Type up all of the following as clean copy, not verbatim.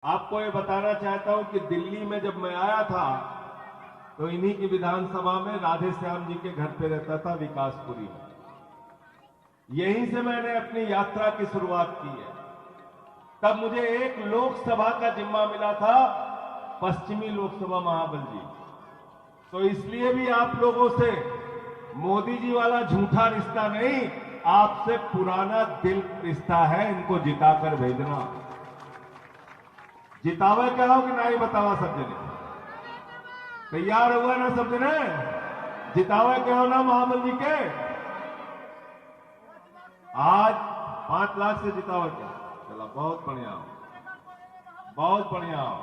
आपको ये बताना चाहता हूं कि दिल्ली में जब मैं आया था तो इन्हीं की विधानसभा में राधे श्याम जी के घर पे रहता था, विकासपुरी में। यहीं से मैंने अपनी यात्रा की शुरुआत की है। तब मुझे एक लोकसभा का जिम्मा मिला था, पश्चिमी लोकसभा महाबल जी। तो इसलिए भी आप लोगों से मोदी जी वाला झूठा रिश्ता नहीं, आपसे पुराना दिल रिश्ता है। इनको जिताकर भेजना। जितावे क्या हो कि नहीं बतावा सब जने? तैयार हुआ ना सब जने? जितावे क्या हो ना महाबल जी के? आज 5 लाख से जितावे क्या? चला, बहुत बढ़िया हो, बहुत बढ़िया हो।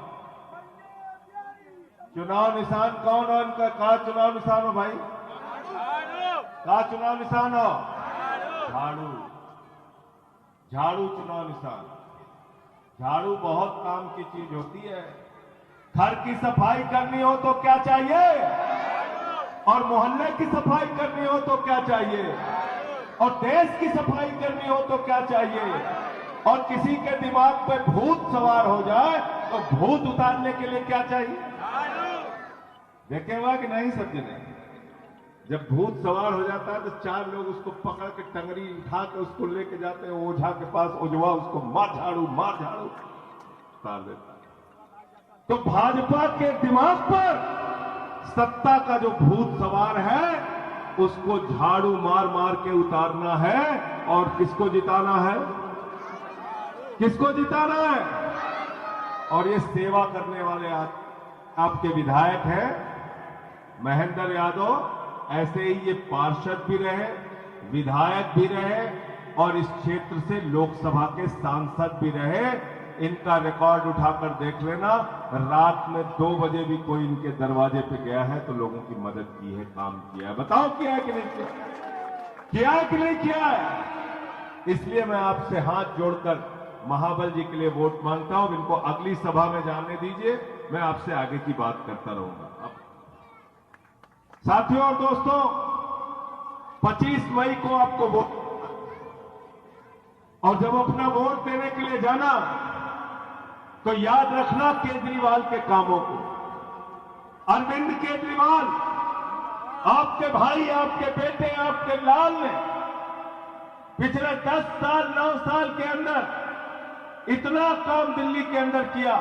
चुनाव निशान कौन हो इनका? कहा चुनाव निशान हो भाई? कहा चुनाव निशान हो? झाड़ू। झाड़ू चुनाव निशान। झाड़ू बहुत काम की चीज होती है। घर की सफाई करनी हो तो क्या चाहिए? और मोहल्ले की सफाई करनी हो तो क्या चाहिए? और देश की सफाई करनी हो तो क्या चाहिए? और किसी के दिमाग पे भूत सवार हो जाए तो भूत उतारने के लिए क्या चाहिए? देखे हुआ कि नहीं सब जने? जब भूत सवार हो जाता है तो 4 लोग उसको पकड़ के टंगरी उठा के उसको लेके जाते हैं ओझा के पास। ओझवा उसको मार झाड़ू उतार देता है। तो भाजपा के दिमाग पर सत्ता का जो भूत सवार है उसको झाड़ू मार मार के उतारना है। और किसको जिताना है? किसको जिताना है? और ये सेवा करने वाले आपके विधायक हैं महेंद्र यादव। ऐसे ही ये पार्षद भी रहे, विधायक भी रहे और इस क्षेत्र से लोकसभा के सांसद भी रहे। इनका रिकॉर्ड उठाकर देख लेना। रात में 2 बजे भी कोई इनके दरवाजे पे गया है तो लोगों की मदद की है, काम किया है। बताओ किया है कि नहीं किया? किया है कि नहीं किया है? इसलिए मैं आपसे हाथ जोड़कर महाबल जी के लिए वोट मांगता हूं। इनको अगली सभा में जाने दीजिए, मैं आपसे आगे की बात करता रहूंगा। साथियों और दोस्तों, 25 मई को आपको वोट, और जब अपना वोट देने के लिए जाना तो याद रखना केजरीवाल के कामों को। अरविंद केजरीवाल, आपके भाई, आपके बेटे, आपके लाल ने पिछले 10 साल 9 साल के अंदर इतना काम दिल्ली के अंदर किया,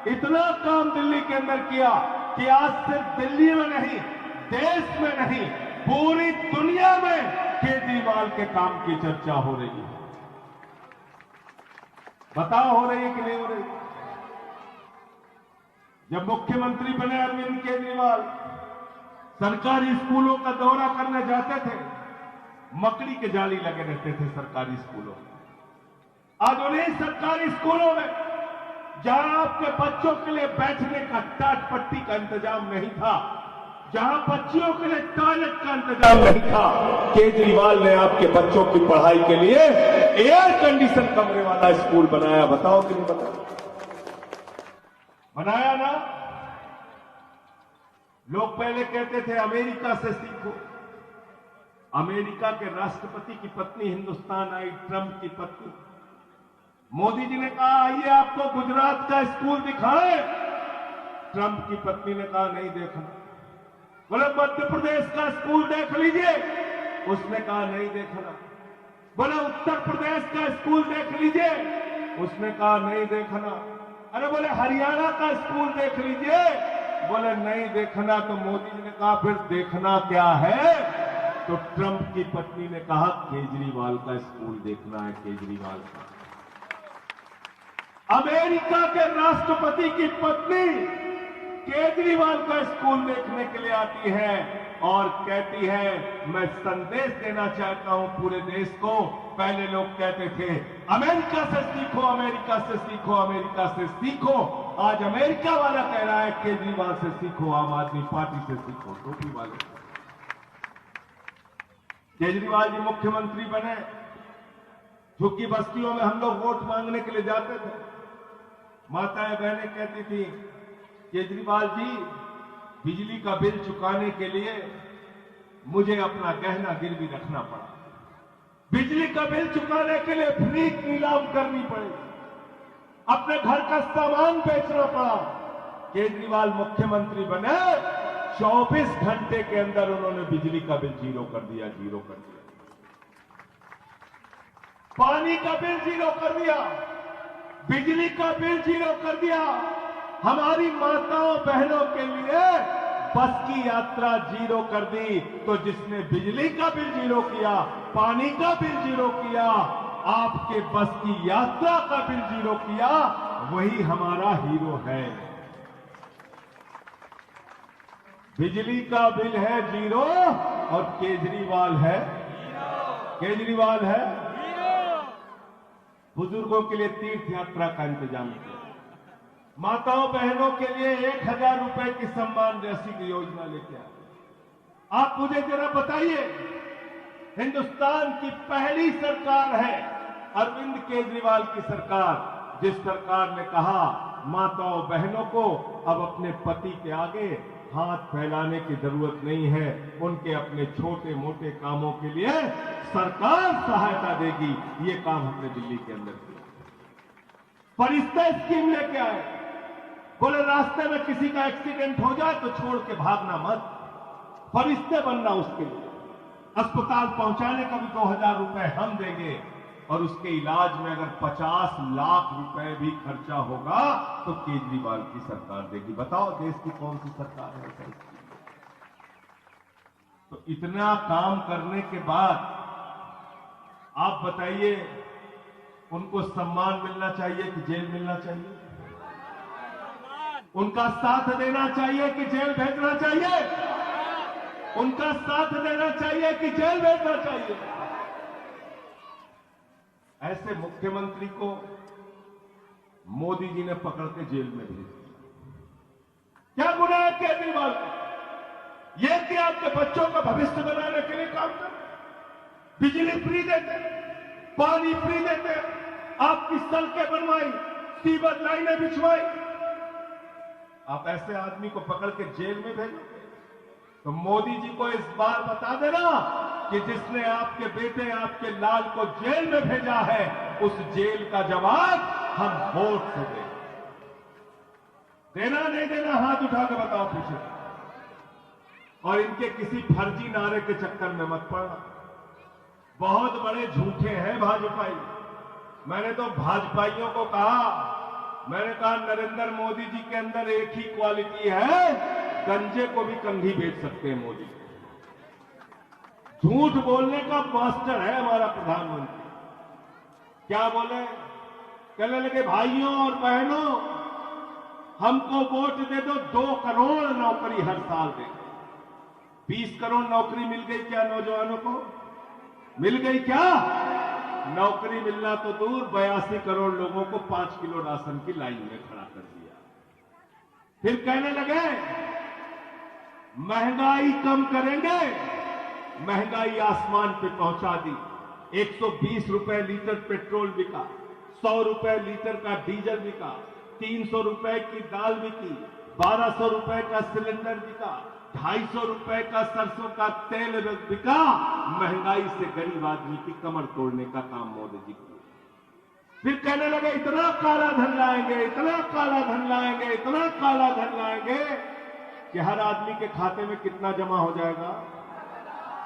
इतना काम दिल्ली के अंदर किया कि आज सिर्फ दिल्ली में नहीं, देश में नहीं, पूरी दुनिया में केजरीवाल के काम की चर्चा हो रही है। बताओ हो रही है कि नहीं हो रही? जब मुख्यमंत्री बने अरविंद केजरीवाल, सरकारी स्कूलों का दौरा करने जाते थे, मकड़ी के जाली लगे रहते थे सरकारी स्कूलों में। आज उन्हीं सरकारी स्कूलों में जहां आपके बच्चों के लिए बैठने का टाट पट्टी का इंतजाम नहीं था, जहां बच्चियों के लिए टॉयलेट का इंतजाम नहीं था, केजरीवाल ने आपके बच्चों की पढ़ाई के लिए एयर कंडीशन कमरे वाला स्कूल बनाया। बताओ कि नहीं बताओ? बनाया ना? लोग पहले कहते थे अमेरिका से सीखो। अमेरिका के राष्ट्रपति की पत्नी हिंदुस्तान आई, ट्रंप की पत्नी। मोदी जी ने कहा आइए आपको गुजरात का स्कूल दिखाएं। ट्रंप की पत्नी ने कहा नहीं देखना। बोले मध्य प्रदेश का स्कूल देख लीजिए, उसने कहा नहीं देखना। बोले उत्तर प्रदेश का स्कूल देख लीजिए, उसने कहा नहीं देखना। अरे बोले हरियाणा का स्कूल देख लीजिए, बोले नहीं देखना। तो मोदी जी ने कहा फिर देखना क्या है? तो ट्रंप की पत्नी ने कहा केजरीवाल का स्कूल देखना है, केजरीवाल का। अमेरिका के राष्ट्रपति की पत्नी केजरीवाल का स्कूल देखने के लिए आती है और कहती है मैं संदेश देना चाहता हूं पूरे देश को। पहले लोग कहते थे अमेरिका से सीखो, अमेरिका से सीखो, अमेरिका से सीखो। आज अमेरिका वाला कह रहा है केजरीवाल से सीखो, आम आदमी पार्टी से सीखो, टोपी वाले। केजरीवाल जी मुख्यमंत्री बने, झुग्गी बस्तियों में हम लोग वोट मांगने के लिए जाते थे। माताएं बहनें कहती थी केजरीवाल जी बिजली का बिल चुकाने के लिए मुझे अपना गहना गिरवी रखना पड़ा, बिजली का बिल चुकाने के लिए फ्री नीलाम करनी पड़ेगी। अपने घर का सामान बेचना पड़ा। केजरीवाल मुख्यमंत्री बने, 24 घंटे के अंदर उन्होंने बिजली का बिल जीरो कर दिया, जीरो कर दिया। पानी का बिल जीरो कर दिया, बिजली का बिल जीरो कर दिया। हमारी माताओं बहनों के लिए बस की यात्रा जीरो कर दी। तो जिसने बिजली का बिल जीरो किया, पानी का बिल जीरो किया, आपके बस की यात्रा का बिल जीरो किया, वही हमारा हीरो है। बिजली का बिल है जीरो और केजरीवाल है केजरीवाल है बुजुर्गों के लिए तीर्थ यात्रा का इंतजाम किया, माताओं बहनों के लिए 1000 रुपए की सम्मान राशि की योजना लेके आए। आप मुझे जरा बताइए, हिंदुस्तान की पहली सरकार है अरविंद केजरीवाल की सरकार, जिस सरकार ने कहा माताओं बहनों को अब अपने पति के आगे हाथ फैलाने की जरूरत नहीं है, उनके अपने छोटे मोटे कामों के लिए सरकार सहायता देगी। ये काम हमने दिल्ली के अंदर किया। फरिश्ते स्कीम लेके आए, बोले रास्ते में किसी का एक्सीडेंट हो जाए तो छोड़ के भागना मत, फरिश्ते बनना उसके लिए। अस्पताल पहुंचाने का भी 2000 रुपए हम देंगे और उसके इलाज में अगर 50 लाख रुपए भी खर्चा होगा तो केजरीवाल की सरकार देगी। बताओ देश की कौन सी सरकार है ऐसा? तो इतना काम करने के बाद आप बताइए, उनको सम्मान मिलना चाहिए कि जेल मिलना चाहिए? उनका साथ देना चाहिए कि जेल भेजना चाहिए? उनका साथ देना चाहिए कि जेल भेजना चाहिए? ऐसे मुख्यमंत्री को मोदी जी ने पकड़ के जेल में भेज दिया। क्या गुनाह है केजरीवाल का? यह कि आपके बच्चों का भविष्य बनाने के लिए काम कर, बिजली फ्री देते, पानी फ्री देते, आपकी सड़कें बनवाई, सीवर लाइनें बिछवाई। आप ऐसे आदमी को पकड़ के जेल में भेजोगे? तो मोदी जी को इस बार बता देना कि जिसने आपके बेटे आपके लाल को जेल में भेजा है, उस जेल का जवाब हम वोट से देंगे। देना नहीं देना हाथ उठा के बताओ पीछे। और इनके किसी फर्जी नारे के चक्कर में मत पड़ना। बहुत बड़े झूठे हैं भाजपाई। मैंने तो भाजपाइयों को कहा, मैंने कहा नरेंद्र मोदी जी के अंदर एक ही क्वालिटी है, गंजे को भी कंघी बेच सकते हैं मोदी। झूठ बोलने का मास्टर है हमारा प्रधानमंत्री। क्या बोले? कहने लगे भाइयों और बहनों, हमको वोट दे दो, 2 करोड़ नौकरी हर साल दे। 20 करोड़ नौकरी मिल गई क्या नौजवानों को? मिल गई क्या? नौकरी मिलना तो दूर, 82 करोड़ लोगों को 5 किलो राशन की लाइन में खड़ा कर दिया। फिर कहने लगे महंगाई कम करेंगे, महंगाई आसमान पे पहुंचा दी। 120 रुपए लीटर पेट्रोल बिका, 100 रुपए लीटर का डीजल बिका, 300 रुपए की दाल बिकी, 1200 रुपए का सिलेंडर बिका, 250 रुपए का सरसों का तेल बिका। महंगाई से गरीब आदमी की कमर तोड़ने का काम मोदी जी किया। फिर कहने लगे इतना काला धन लाएंगे, इतना काला धन लाएंगे, इतना काला धन लाएंगे कि हर आदमी के खाते में कितना जमा हो जाएगा?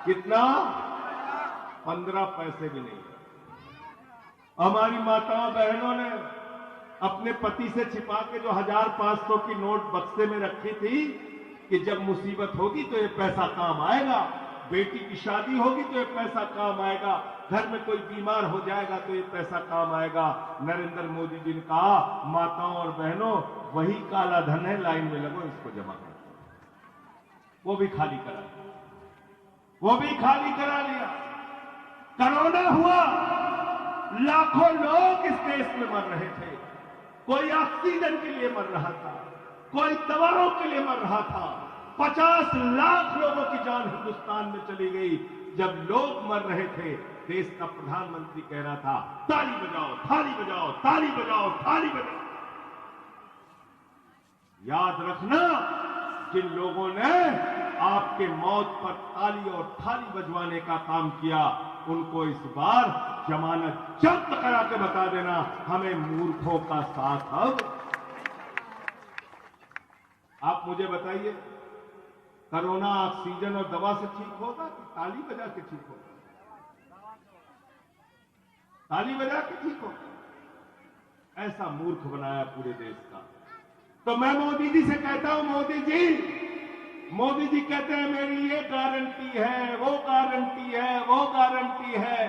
कितना? 15 पैसे भी नहीं। हमारी माताओं बहनों ने अपने पति से छिपा के जो 1000-500 की नोट बक्से में रखी थी कि जब मुसीबत होगी तो ये पैसा काम आएगा, बेटी की शादी होगी तो ये पैसा काम आएगा, घर में कोई बीमार हो जाएगा तो ये पैसा काम आएगा। नरेंद्र मोदी जी ने कहा माताओं और बहनों, वही काला धन है, लाइन में लगो, इसको जमा करो। वो भी खाली करा लिया, वो भी खाली करा लिया। कोरोना हुआ, लाखों लोग इस देश में मर रहे थे। कोई ऑक्सीजन के लिए मर रहा था, कोई दवाओं के लिए मर रहा था। 50 लाख लोगों की जान हिंदुस्तान में चली गई। जब लोग मर रहे थे, देश का प्रधानमंत्री कह रहा था ताली बजाओ, थाली बजाओ, ताली बजाओ, थाली बजाओ। याद रखना, जिन लोगों ने आपके मौत पर ताली और थाली बजवाने का काम किया, उनको इस बार जमानत जब्त करा के बता देना हमें मूर्खों का साथ अब। आप मुझे बताइए, कोरोना ऑक्सीजन और दवा से ठीक होगा कि ताली बजा के ठीक होगा? ताली बजा के ठीक होगा? ऐसा मूर्ख बनाया पूरे देश का। तो मैं मोदी जी से कहता हूं, मोदी जी कहते हैं मेरी ये गारंटी है, वो गारंटी है, वो गारंटी है।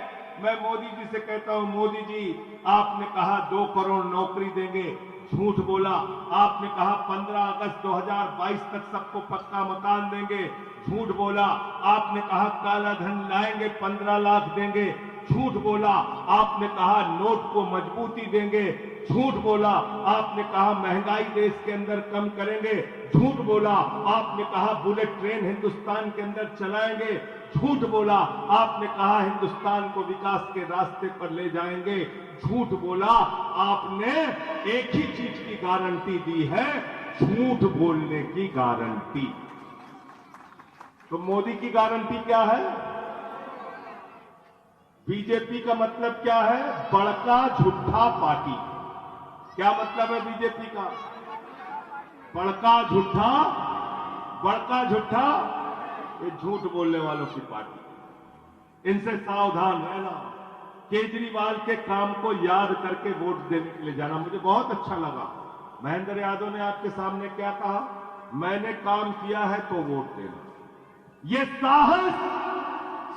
मैं मोदी जी से कहता हूं, मोदी जी आपने कहा 2 करोड़ नौकरी देंगे, झूठ बोला। आपने कहा 15 अगस्त 2022 तक सबको पक्का मकान देंगे, झूठ बोला। आपने कहा काला धन लाएंगे, 15 लाख देंगे, झूठ बोला। आपने कहा नोट को मजबूती देंगे, झूठ बोला। आपने कहा महंगाई देश के अंदर कम करेंगे, झूठ बोला। आपने कहा बुलेट ट्रेन हिंदुस्तान के अंदर चलाएंगे, झूठ बोला। आपने कहा हिंदुस्तान को विकास के रास्ते पर ले जाएंगे, झूठ बोला। आपने एक ही चीज की गारंटी दी है, झूठ बोलने की गारंटी। तो मोदी की गारंटी क्या है? बीजेपी का मतलब क्या है? बड़का झूठा पार्टी। क्या मतलब है बीजेपी का? बड़का झूठा, बड़का झूठा, ये झूठ बोलने वालों की पार्टी। इनसे सावधान रहना। केजरीवाल के काम को याद करके वोट देने के लिए जाना। मुझे बहुत अच्छा लगा महेंद्र यादव ने आपके सामने क्या कहा, मैंने काम किया है तो वोट देना। ये साहस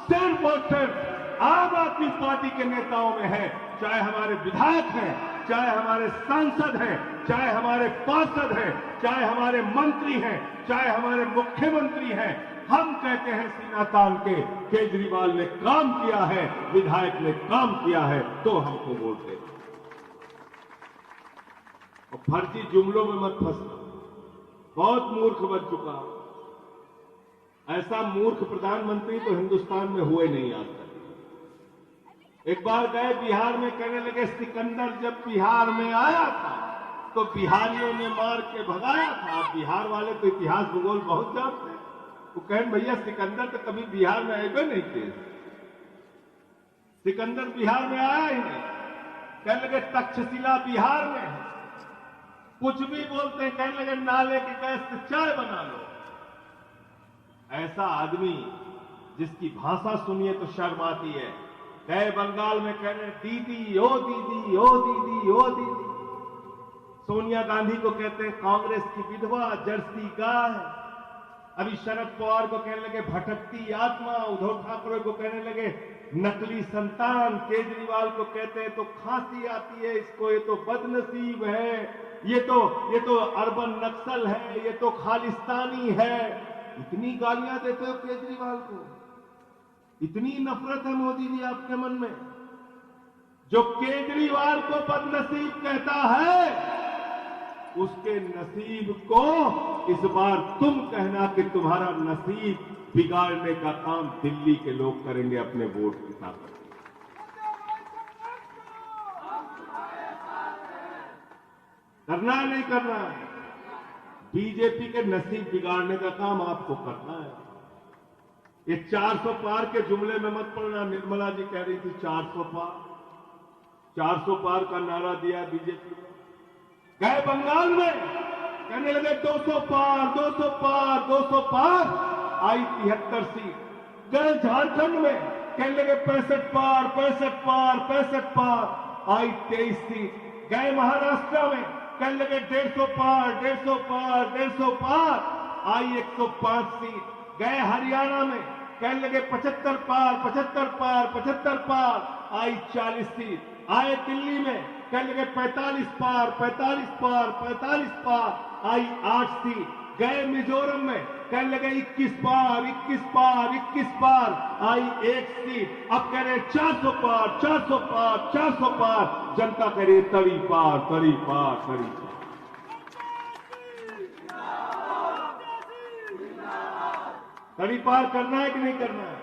सिर्फ और सिर्फ आम आदमी पार्टी के नेताओं में है। चाहे हमारे विधायक हैं, चाहे हमारे सांसद हैं, चाहे हमारे पार्षद हैं, चाहे हमारे मंत्री हैं, चाहे हमारे मुख्यमंत्री हैं, हम कहते हैं सीना तान के केजरीवाल ने काम किया है, विधायक ने काम किया है तो हमको वोट दे। और फर्जी जुमलों में मत फंसना, बहुत मूर्ख बन चुका। ऐसा मूर्ख प्रधानमंत्री तो हिंदुस्तान में हुए नहीं आज तक। एक बार गए बिहार में, कहने लगे सिकंदर जब बिहार में आया था तो बिहारियों ने मार के भगाया था। बिहार वाले तो इतिहास भूगोल बहुत जानते हैं। वो कहें भैया सिकंदर तो कभी बिहार में आए नहीं थे, सिकंदर बिहार में आया ही नहीं। कहने लगे तक्षशिला बिहार में है, कुछ भी बोलते हैं। कहने लगे नाले की गैस से चाय बना लो। ऐसा आदमी जिसकी भाषा सुनिए तो शर्म आती है। गए बंगाल में, कह रहे दीदी ओ दीदी ओ दीदी ओ दीदी। सोनिया गांधी को कहते हैं कांग्रेस की विधवा, जर्सी गाय। अभी शरद पवार को कहने लगे भटकती आत्मा, उद्धव ठाकरे को कहने लगे नकली संतान, केजरीवाल को कहते हैं तो खांसी आती है इसको, ये तो बदनसीब है, ये तो अर्बन नक्सल है, ये तो खालिस्तानी है। इतनी गालियां देते हो केजरीवाल को, इतनी नफरत है मोदी जी आपके मन में। जो केजरीवाल को बदनसीब कहता है उसके नसीब को इस बार तुम कहना कि तुम्हारा नसीब बिगाड़ने का काम दिल्ली के लोग करेंगे अपने वोट की ताकत। करना है नहीं करना है? बीजेपी के नसीब बिगाड़ने का काम आपको करना है। ये 400 पार के जुमले में मत पड़ना। निर्मला जी कह रही थी 400 पार, 400 पार का नारा दिया बीजेपी ने। गए बंगाल में, कहने लगे 200 पार, 200 पार, 200 पार, आई 73 सीट। गए झारखंड में, कहने लगे 65 पार, 65 पार, 65 पार, आई 23 सीट। गए महाराष्ट्र में, कहने लगे 150 पार, 150 पार, 150 पार, आई 105 सीट। गए हरियाणा में, कहने लगे 75 पार, 75 पार, 75 पार, आई 40 सीट। आए दिल्ली में, कहने लगे 45 पार, 45 पार, 45 पार, आई 8 सीट। गए मिजोरम में, कहने लगे 21 पार, 21 पार, 21 पार, आई 1 सीट। अब कह रहे 400 पार, 400 पार, 400 पार। जनता कह रही तड़ी पार, तड़ी पार, तड़ी पार। तड़ी पार करना है कि नहीं करना है?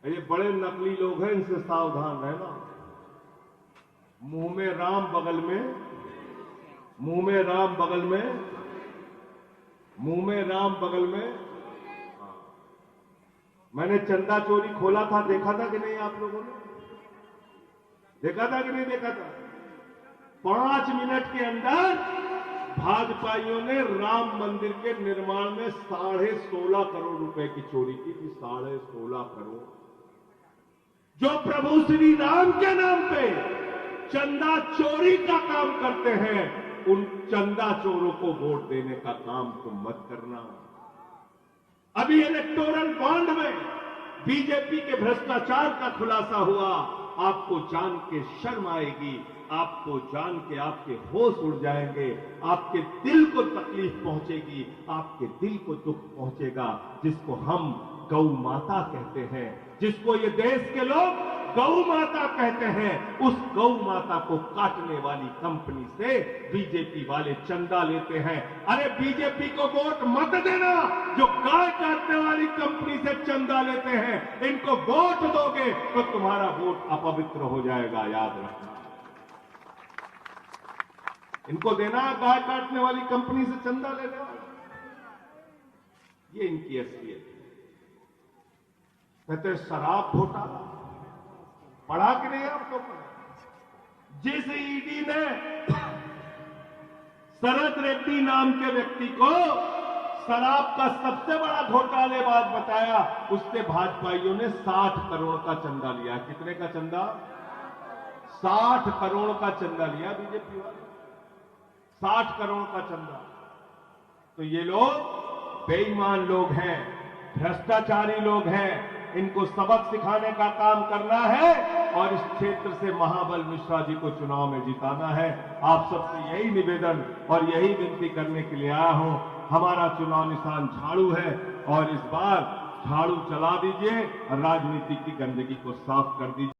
ये बड़े नकली लोग हैं, इनसे सावधान रहना। मुंह में राम बगल में, मुंह में राम बगल में, मुंह में राम बगल में, मैंने चंदा चोरी खोला था, देखा था कि नहीं आप लोगों ने? देखा था कि नहीं देखा था? 5 मिनट के अंदर भाजपाइयों ने राम मंदिर के निर्माण में 16.5 करोड़ रुपए की चोरी की थी। 16.5 करोड़, जो प्रभु श्री राम के नाम पे चंदा चोरी का काम करते हैं, उन चंदा चोरों को वोट देने का काम तुम मत करना। अभी इलेक्टोरल बॉन्ड में बीजेपी के भ्रष्टाचार का खुलासा हुआ। आपको जान के शर्म आएगी, आपको जान के आपके होश उड़ जाएंगे, आपके दिल को तकलीफ पहुंचेगी, आपके दिल को दुख पहुंचेगा। जिसको हम गौ माता कहते हैं, जिसको ये देश के लोग गौ माता कहते हैं, उस गौ माता को काटने वाली कंपनी से बीजेपी वाले चंदा लेते हैं। अरे बीजेपी को वोट मत देना, जो गाय काटने वाली कंपनी से चंदा लेते हैं, इनको वोट दोगे तो तुम्हारा वोट अपवित्र हो जाएगा, याद रखना। इनको देना गाय काटने वाली कंपनी से चंदा लेना, ये इनकी असलियत है। कहते शराब घोटाला पढ़ा कि नहीं आपको? जिस ईडी ने शरद रेड्डी नाम के व्यक्ति को शराब का सबसे बड़ा घोटालेबाज बताया, उससे भाजपाइयों ने 60 करोड़ का चंदा लिया। कितने का चंदा? 60 करोड़ का चंदा लिया बीजेपी वाले। 60 करोड़ का चंदा। तो ये लोग बेईमान लोग हैं, भ्रष्टाचारी लोग हैं। इनको सबक सिखाने का काम करना है और इस क्षेत्र से महाबल मिश्रा जी को चुनाव में जिताना है। आप सबसे यही निवेदन और यही विनती करने के लिए आया हूं। हमारा चुनाव निशान झाड़ू है और इस बार झाड़ू चला दीजिए और राजनीति की गंदगी को साफ कर दीजिए।